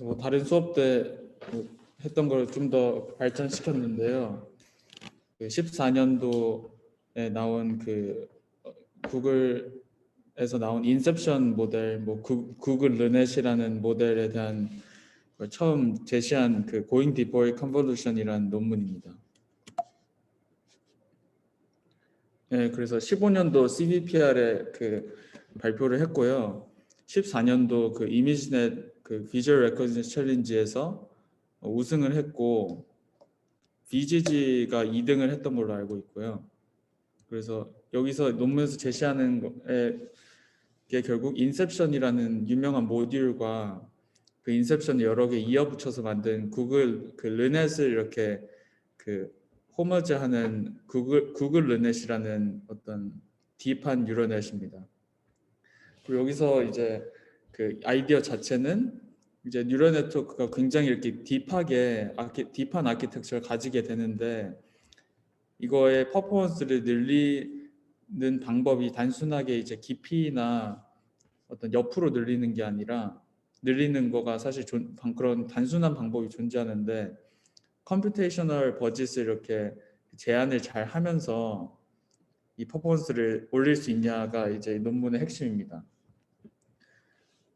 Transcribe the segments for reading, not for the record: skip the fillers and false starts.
그래서 뭐 다른 수업 때 했던 걸 좀 더 발전시켰는데요. 그 14년도에 나온 그 구글에서 나온 인셉션 모델, 뭐 구글 르넷이라는 모델에 대한 걸 처음 제시한 그 Going Deep Convolution이라는 논문입니다. 네, 그래서 15년도 CVPR에 그 발표를 했고요. 14년도 그 이미지넷 그 비주얼 레코니션 챌린지에서 우승을 했고 BGG가 2등을 했던 걸로 알고 있고요. 그래서 여기서 논문에서 제시하는 게 결국 인셉션이라는 유명한 모듈과 그 인셉션을 여러 개 이어붙여서 만든 구글 그 르넷을 이렇게 그 호머즈하는 구글 르넷이라는 어떤 딥한 뉴럴넷입니다. 그리고 여기서 이제 그 아이디어 자체는 이제 뉴럴 네트워크가 굉장히 이렇게 딥한 아키텍처를 가지게 되는데 이거의 퍼포먼스를 늘리는 방법이 단순하게 이제 깊이나 어떤 옆으로 늘리는 게 아니라 늘리는 거가 사실 그런 단순한 방법이 존재하는데 컴퓨테이셔널 버짓을 이렇게 제한을 잘 하면서 이 퍼포먼스를 올릴 수 있냐가 이제 논문의 핵심입니다.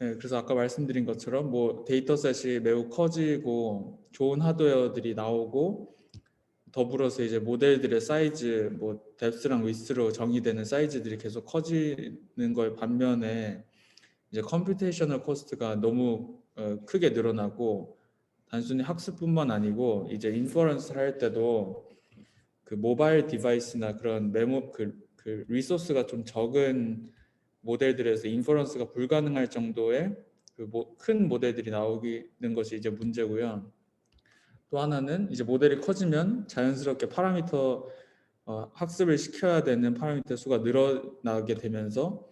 네, 그래서 아까 말씀드린 것처럼 뭐 데이터셋이 매우 커지고 좋은 하드웨어들이 나오고 더불어서 이제 모델들의 사이즈, 뭐 뎁스랑 위스로 정의되는 사이즈들이 계속 커지는 걸 반면에 이제 컴퓨테이셔널 코스트가 너무 크게 늘어나고 단순히 학습뿐만 아니고 이제 인퍼런스를 할 때도 그 모바일 디바이스나 그런 그 리소스가 좀 적은 모델들에서 인퍼런스가 불가능할 정도의 그 큰 모델들이 나오는 것이 이제 문제고요. 또 하나는 이제 모델이 커지면 자연스럽게 학습을 시켜야 되는 파라미터 수가 늘어나게 되면서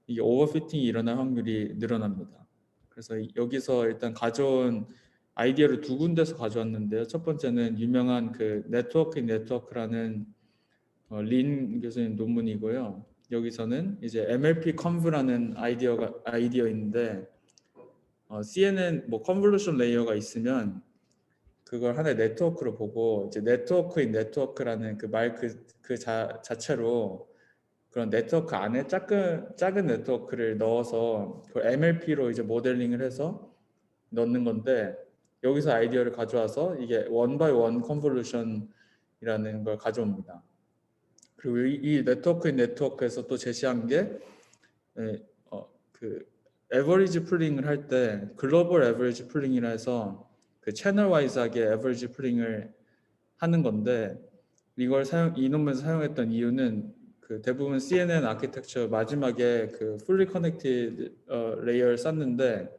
이게 오버피팅이 일어날 확률이 늘어납니다. 그래서 여기서 일단 가져온 아이디어를 두 군데서 가져왔는데요. 첫 번째는 유명한 그 네트워크라는 린 교수님 논문이고요. 여기서는 이제 MLP 컨브라는 아이디어인데 CNN 뭐 컨볼루션 레이어가 있으면 그걸 하나의 네트워크로 보고 이제 네트워크인 네트워크라는 그 말 자체로 그런 네트워크 안에 작은 네트워크를 넣어서 그 MLP로 이제 모델링을 해서 넣는 건데 여기서 아이디어를 가져와서 이게 원 바이 원 컨볼루션이라는 걸 가져옵니다. 그리고 이 네트워크인 네트워크에서 또 제시한 게 그 에버리지 풀링을 할 때 글로벌 에버리지 풀링이라 해서 그 채널 와이즈하게 에버리지 풀링을 하는 건데 이 논문에서 사용했던 이유는 그 대부분 CNN 아키텍처 마지막에 그 fully connected 레이어를 쌓는데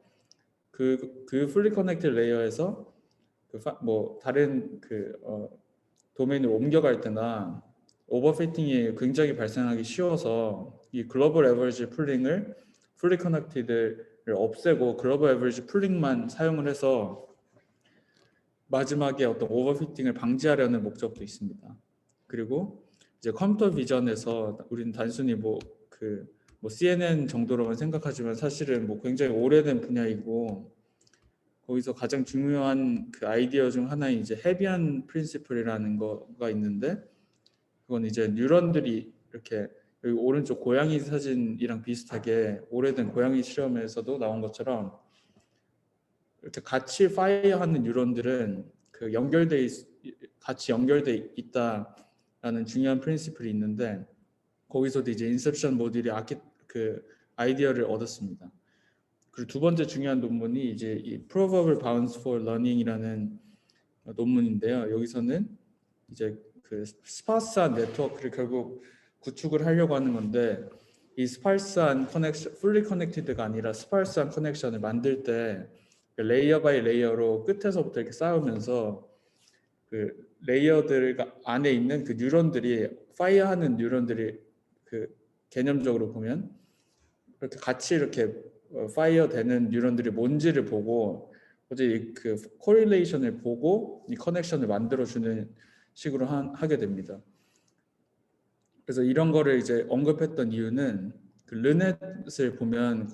그 fully connected 레이어에서 뭐 다른 도메인으로 옮겨갈 때나 오버피팅이 굉장히 발생하기 쉬워서 이 글로벌 에버리지 풀링을 fully connected를 없애고 글로벌 에버리지 풀링만 사용을 해서 마지막에 어떤 오버피팅을 방지하려는 목적도 있습니다. 그리고 이제 컴퓨터 비전에서 우리는 단순히 뭐 CNN 정도로만 생각하지만 사실은 뭐 굉장히 오래된 분야이고 거기서 가장 중요한 그 아이디어 중 하나인 이제 헤비안 프린시플이라는 거가 있는데 그건 이제 뉴런들이 이렇게 여기 오른쪽 고양이 사진이랑 비슷하게 오래된 고양이 실험에서도 나온 것처럼 이렇게 같이 파이어하는 뉴런들은 같이 연결돼 있다라는 중요한 프린시플이 있는데 거기서도 이제 인셉션 모듈이 아이디어를 얻었습니다. 그리고 두 번째 중요한 논문이 이제 이 Provable Bounds for Learning이라는 논문인데요. 여기서는 이제 그 스파스한 네트워크를 결국 구축을 하려고 하는 건데 이 스파스한 커넥션, fully connected가 아니라 스파스한 커넥션을 만들 때 레이어 바이 레이어로 끝에서부터 이렇게 쌓으면서 그 레이어들 안에 있는 그 뉴런들이 파이어하는 뉴런들이 그 개념적으로 보면 이렇게 같이 이렇게 파이어 되는 뉴런들이 뭔지를 보고 어제 그 코릴레이션을 보고 이 커넥션을 만들어주는 식으로 하게 됩니다. 그래서 이런 거를 이제 언급했던 이유는 그 르넷을 보면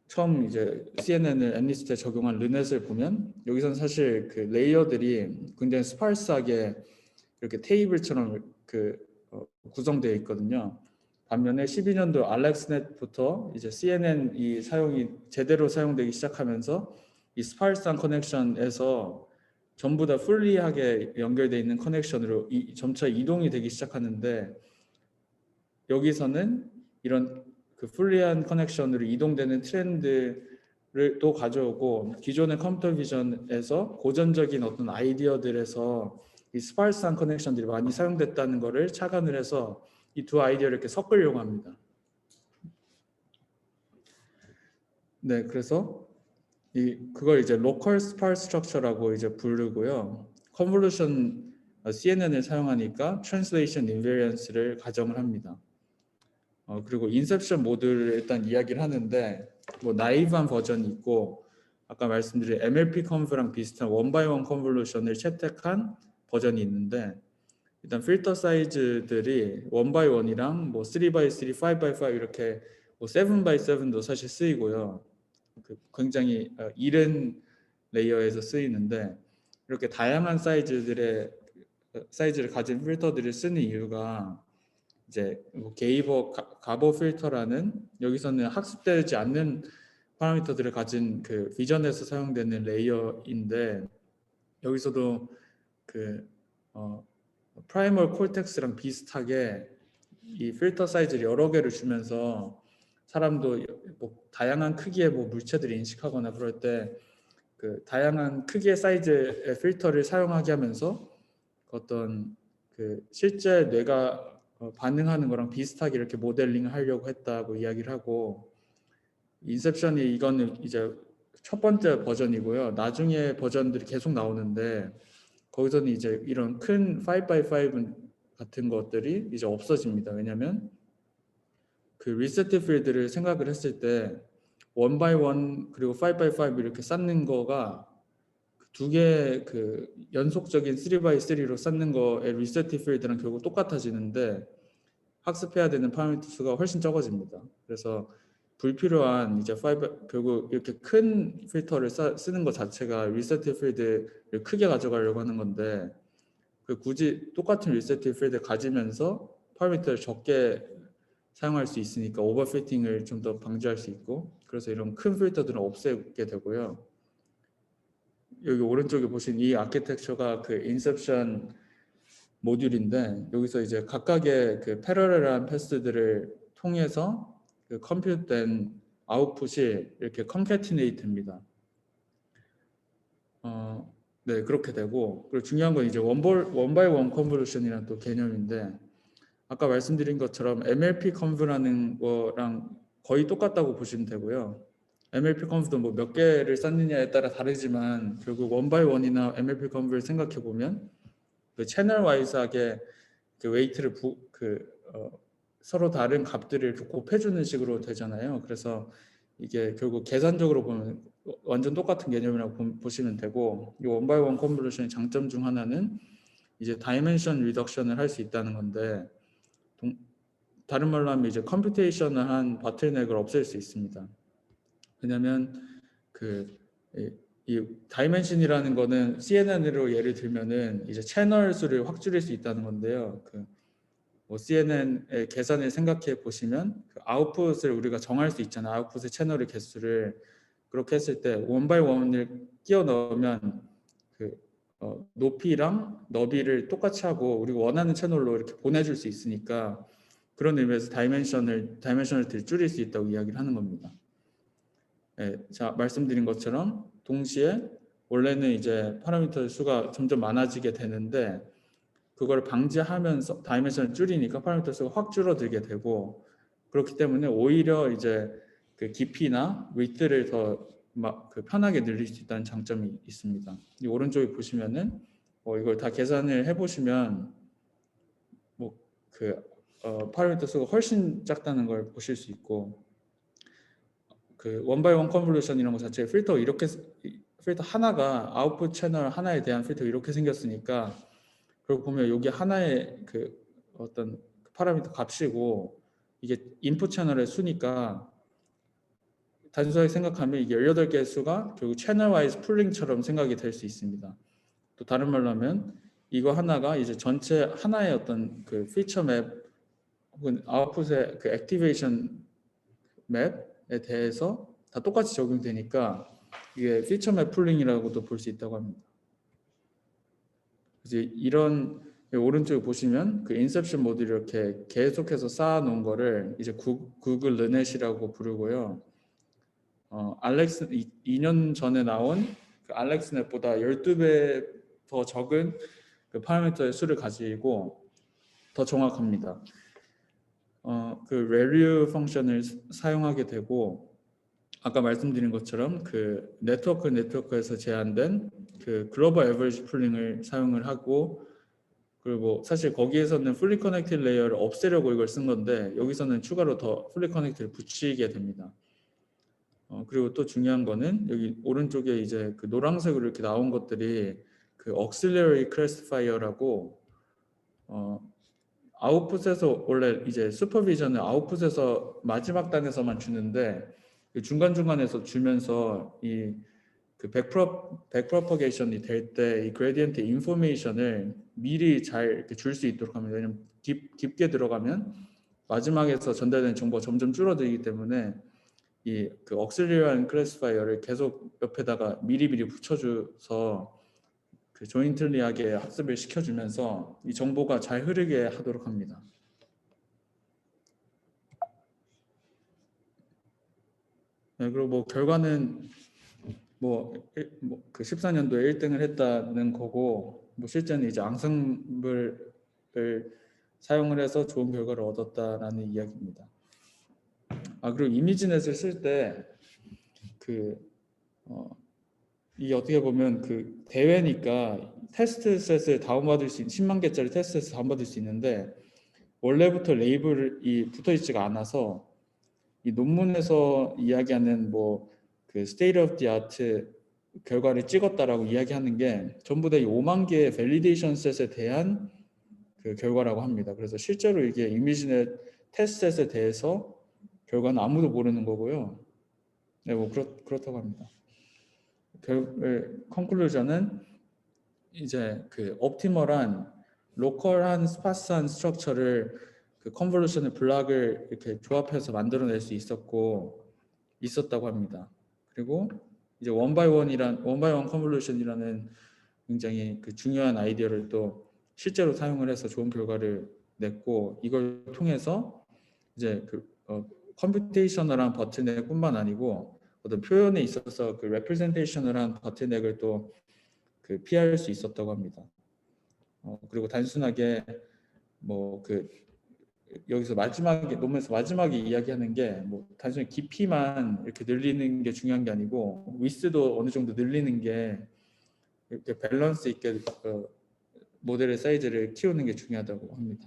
처음 이제 CNN을 엠리스트에 적용한 르넷을 보면 여기서는 사실 그 레이어들이 굉장히 스파르스하게 이렇게 테이블처럼 구성되어 있거든요. 반면에 12년도 알렉스넷부터 이제 CNN이 사용이 제대로 사용되기 시작하면서 이 스파르스한 커넥션에서 전부 다 풀리하게 연결되어 있는 커넥션으로 점차 이동이 되기 시작하는데 여기서는 이런 그 풀리한 커넥션으로 이동되는 트렌드를 또 가져오고 기존의 컴퓨터 비전에서 고전적인 어떤 아이디어들에서 이 스파르스한 커넥션들이 많이 사용됐다는 것을 착안을 해서 이 두 아이디어를 이렇게 섞으려고 합니다. 네, 그래서 그걸 이제 로컬 스파르스 스트럭처라고 이제 부르고요. 컨볼루션 CNN을 사용하니까 트랜슬레이션 인베리언스를 가정을 합니다. 그리고 인셉션 모드를 일단 이야기를 하는데 뭐 나이브한 버전이 있고 아까 말씀드린 MLP 컨브랑 비슷한 원바이원 컨볼루션을 채택한 버전이 있는데 일단 필터 사이즈들이 1x1이랑 뭐 3x3, 5x5 이렇게 뭐 7x7도 사실 쓰이고요. 굉장히 이른 레이어에서 쓰이는데 이렇게 다양한 사이즈를 가진 필터들을 쓰는 이유가 이제 뭐 게이버 가보 필터라는 여기서는 학습되지 않는 파라미터들을 가진 그 비전에서 사용되는 레이어인데 여기서도 그 프라이멀 콜텍스랑 비슷하게 이 필터 사이즈를 여러 개를 주면서 사람도 뭐 다양한 크기의 뭐 물체들을 인식하거나 그럴 때 그 다양한 크기의 사이즈의 필터를 사용하게 하면서 어떤 그 실제 뇌가 반응하는 거랑 비슷하게 이렇게 모델링을 하려고 했다고 이야기를 하고 인셉션이 이거는 이제 첫 번째 버전이고요. 나중에 버전들이 계속 나오는데 거기서는 이제 이런 큰 5x5 같은 것들이 이제 없어집니다. 왜냐하면 그 리세트 필드를 생각을 했을 때 1x1 그리고 5x5 이렇게 쌓는 거가 두 개 그 연속적인 3x3로 쌓는 거의 리세트 필드랑 결국 똑같아지는데 학습해야 되는 파라미터 수가 훨씬 적어집니다. 그래서 불필요한 이제 결국 이렇게 큰 필터를 쓰는 것 자체가 리세트 필드를 크게 가져가려고 하는 건데 굳이 똑같은 리세트 필드 가지면서 파라미터를 적게 사용할 수 있으니까 오버피팅을 좀 더 방지할 수 있고 그래서 이런 큰 필터들은 없애게 되고요. 여기 오른쪽에 보신 이 아키텍처가 그 인셉션 모듈인데 여기서 이제 각각의 그 패러렐한 패스들을 통해서 그 컴퓨트된 아웃풋이 이렇게 컨캐티네이트입니다. 네 그렇게 되고 그리고 중요한 건 이제 원바이원 컨볼루션이라는 또 개념인데 아까 말씀드린 것처럼 MLP 컨브라는 거랑 거의 똑같다고 보시면 되고요. MLP 컨브도 뭐 몇 개를 쌓느냐에 따라 다르지만 결국 원바이원이나 MLP 컨브를 생각해 보면 그 채널 와이즈하게 그 웨이트를 서로 다른 값들을 이렇게 곱해주는 식으로 되잖아요. 그래서 이게 결국 계산적으로 보면 완전 똑같은 개념이라고 보시면 되고 이 원바이원 컨볼루션의 장점 중 하나는 이제 다이멘션 리덕션을 할 수 있다는 건데 다른 말로 하면 이제 컴퓨테이셔널한 바틀넥을 없앨 수 있습니다. 왜냐하면 이 다이멘션이라는 거는 CNN으로 예를 들면은 이제 채널 수를 확 줄일 수 있다는 건데요. 뭐 CNN의 계산을 생각해 보시면 그 아웃풋을 우리가 정할 수 있잖아요. 아웃풋의 채널의 개수를 그렇게 했을 때 원바이원을 끼워 넣으면 높이랑 너비를 똑같이 하고 우리가 원하는 채널로 이렇게 보내줄 수 있으니까 그런 의미에서 다이멘션을 더 줄일 수 있다고 이야기를 하는 겁니다. 네, 자 말씀드린 것처럼 동시에 원래는 이제 파라미터 수가 점점 많아지게 되는데 그걸 방지하면서 다이멘션을 줄이니까 파라미터 수가 확 줄어들게 되고 그렇기 때문에 오히려 이제 그 깊이나 위드를 더 편하게 늘릴 수 있다는 장점이 있습니다. 이 오른쪽에 보시면은 이걸 다 계산을 해보시면 파라미터 수가 훨씬 작다는 걸 보실 수 있고 그 원바이원 컨볼루션 이런 거 자체 필터 하나가 아웃풋 채널 하나에 대한 필터 이렇게 생겼으니까 그리고 보면 여기 하나의 그 어떤 파라미터 값이고 이게 인풋 채널의 수니까 단순하게 생각하면 이게 18개의 수가 결국 채널 와이즈 풀링처럼 생각이 될 수 있습니다. 또 다른 말로 하면 이거 하나가 이제 전체 하나의 어떤 그 피처 맵 혹은 아웃풋의 그 액티베이션 맵에 대해서 다 똑같이 적용되니까 이게 피처 맵 풀링이라고도 볼 수 있다고 합니다. 이제 이런 오른쪽에 보시면 그 인셉션 모듈 이렇게 계속해서 쌓아놓은 거를 이제 구글 르넷이라고 부르고요. 알렉스 2년 전에 나온 그 알렉스넷보다 12배 더 적은 그 파라미터의 수를 가지고 더 정확합니다. 그 ReLU 펑션을 사용하게 되고 아까 말씀드린 것처럼 그 네트워크에서 제한된 그 글로벌 에버리지 풀링을 사용을 하고 그리고 사실 거기에서는 풀리 커넥티드 레이어를 없애려고 이걸 쓴 건데 여기서는 추가로 더 풀리 커넥티드를 붙이게 됩니다. 그리고 또 중요한 거는 여기 오른쪽에 이제 그 노란색으로 이렇게 나온 것들이 그 auxiliary classifier라고 아웃풋에서 원래 이제 슈퍼비전을 아웃풋에서 마지막 단에서만 주는데 중간중간에서 주면서 이 그 백프로퍼게이션이 될 때 이 그레디언트 인포메이션을 미리 잘 줄 수 있도록 합니다. 왜냐면 깊게 들어가면 마지막에서 전달되는 정보가 점점 줄어들기 때문에 이 그 auxiliary classifier를 계속 옆에다가 미리 붙여줘서 그 조인틀리하게 학습을 시켜주면서 이 정보가 잘 흐르게 하도록 합니다. 네, 그리고 뭐 결과는 그 14년도에 1등을 했다는 거고 뭐 실제는 이제 앙상블을 사용을 해서 좋은 결과를 얻었다라는 이야기입니다. 그리고 이미지넷을 쓸 때 이게 어떻게 보면 그 대회니까 테스트 셋을 다운받을 수 있는 10만 개짜리 테스트 셋을 다운받을 수 있는데 원래부터 레이블이 붙어 있지가 않아서 이 논문에서 이야기하는 뭐 그 state of the art 결과를 찍었다라고 이야기하는 게 전부 다 이 5만 개의 밸리데이션 셋에 대한 그 결과라고 합니다. 그래서 실제로 이게 이미지넷 테스트 셋에 대해서 결과는 아무도 모르는 거고요. 네, 뭐 그렇다고 합니다. 컨클루전은 이제 그 옵티멀한 로컬한 스파스한 스트럭처를 그 컨볼루션의 블락을 이렇게 조합해서 만들어낼 수 있었다고 합니다. 그리고 이제 원바이원 컨볼루션이라는 굉장히 그 중요한 아이디어를 또 실제로 사용을 해서 좋은 결과를 냈고 이걸 통해서 이제 그 컴퓨테이셔널한 버튼액뿐만 아니고 어떤 표현에 있어서 그 레프레젠테이셔널한 버튼액을 또 그 피할 수 있었다고 합니다. 그리고 단순하게 뭐 그 여기서 논문에서 마지막에 이야기하는 게 뭐 단순히 깊이만 이렇게 늘리는 게 중요한 게 아니고 위스도 어느 정도 늘리는 게 이렇게 밸런스 있게 모델의 사이즈를 키우는 게 중요하다고 합니다.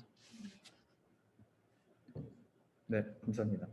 네, 감사합니다.